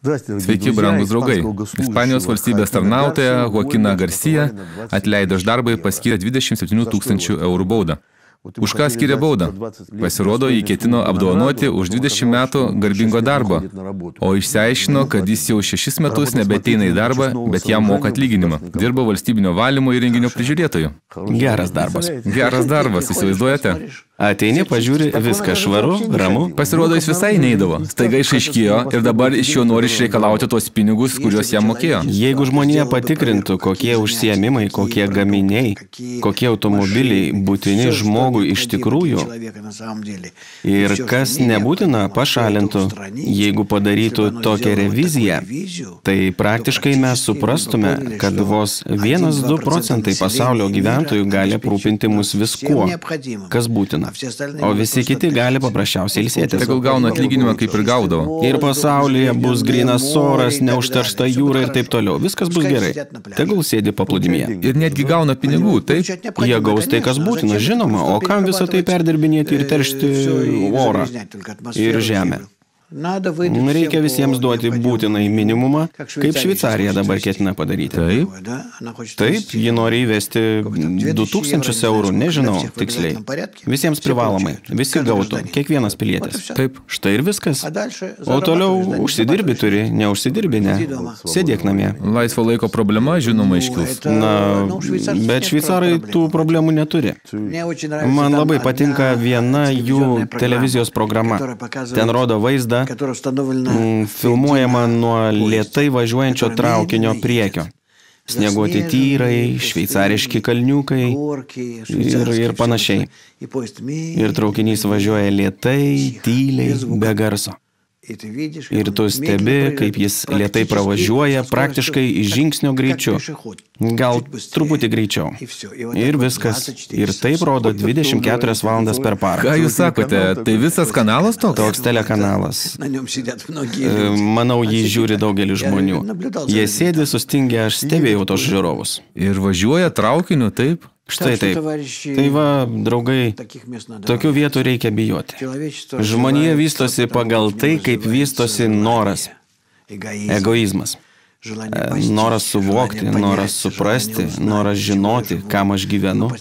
Sveiki, brangus draugai. Ispanijos valstybės tarnautoja Joaquina Garcia atleido iš darbo ir paskyrė 27 000 eurų baudą. Už ką skyrė baudą? Pasirodo, jį ketino apdovanoti už 20 metų garbingo darbo, o išsiaiškino, kad jis jau 6 metus nebeteina į darbą, bet jam moka atlyginimą. Dirbo valstybinio valymo įrenginio prižiūrėtoju. Geras darbas. Geras darbas, įsivaizduojate? Ateini, pažiūri, viskas švaru, ramu. Pasirodo, jis visai neidavo. Staiga išaiškėjo ir dabar iš jo nori išreikalauti tos pinigus, kuriuos jam mokėjo. Jeigu žmonija patikrintų, kokie užsiėmimai, kokie gaminiai, kokie automobiliai būtini žmogui iš tikrųjų ir kas nebūtina pašalintų, jeigu padarytų tokią reviziją, tai praktiškai mes suprastume, kad vos 1–2 procentai pasaulio gyventojų gali aprūpinti mus viskuo, kas būtina. O visi kiti gali paprasčiausiai ilsėtis. Tegul gauna atlyginimą, kaip ir gaudavo. Ir pasaulyje bus grynas oras, neužteršta jūra ir taip toliau. Viskas bus gerai. Tegul sėdi paplūdimyje. Ir netgi gauna pinigų, taip? Jie gaus tai, kas būtina, žinoma. O kam visą tai perdirbinėti ir teršti orą ir žemę? Reikia visiems duoti būtinai minimumą, kaip Šveicarija dabar ketina padaryti. Taip, ji nori įvesti 2000 eurų, nežinau tiksliai. Visiems privalomai, visi gautų, kiekvienas pilietis. Taip. Štai ir viskas. O toliau užsidirbi turi, neužsidirbi ne. Sėdėk namie. Laisvo laiko problema, žinoma, iškils. Na, bet šveicarai tų problemų neturi. Man labai patinka viena jų televizijos programa. Ten rodo vaizdą, filmuojama nuo lėtai važiuojančio traukinio priekio. Snieguoti tyrai, šveicariški kalniukai ir panašiai. Ir traukinys važiuoja lėtai, tyliai, be garso. Ir tu stebi, kaip jis lėtai pravažiuoja, praktiškai žingsnio greičiu. Gal truputį greičiau. Ir viskas. Ir taip rodo 24 valandas per parą. Ką jūs sakote? Tai visas kanalas toks? Toks telekanalas. Manau, jį žiūri daugelis žmonių. Jie sėdi sustingę, aš stebėjau tos žiūrovus. Ir važiuoja traukiniu, taip? Štai taip. Tai va, draugai, tokių vietų reikia bijoti. Žmonija vystosi pagal tai, kaip vystosi noras. Egoizmas. Noras suvokti, noras suprasti, noras žinoti, kam aš gyvenu.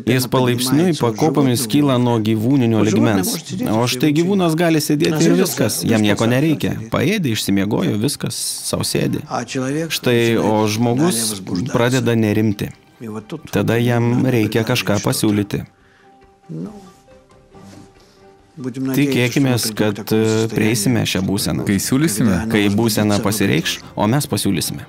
Jis palaipsniui pakopomis kyla nuo gyvūninio lygmens. O štai gyvūnas gali sėdėti ir viskas, jam nieko nereikia. Paėdė, išsimiegojo, viskas, sau sėdi. Štai, o žmogus pradeda nerimti. Tada jam reikia kažką pasiūlyti. Tikėkimės, kad prieisime šią būseną. Kai siūlysime? Kai būsena pasireikš, o mes pasiūlysime.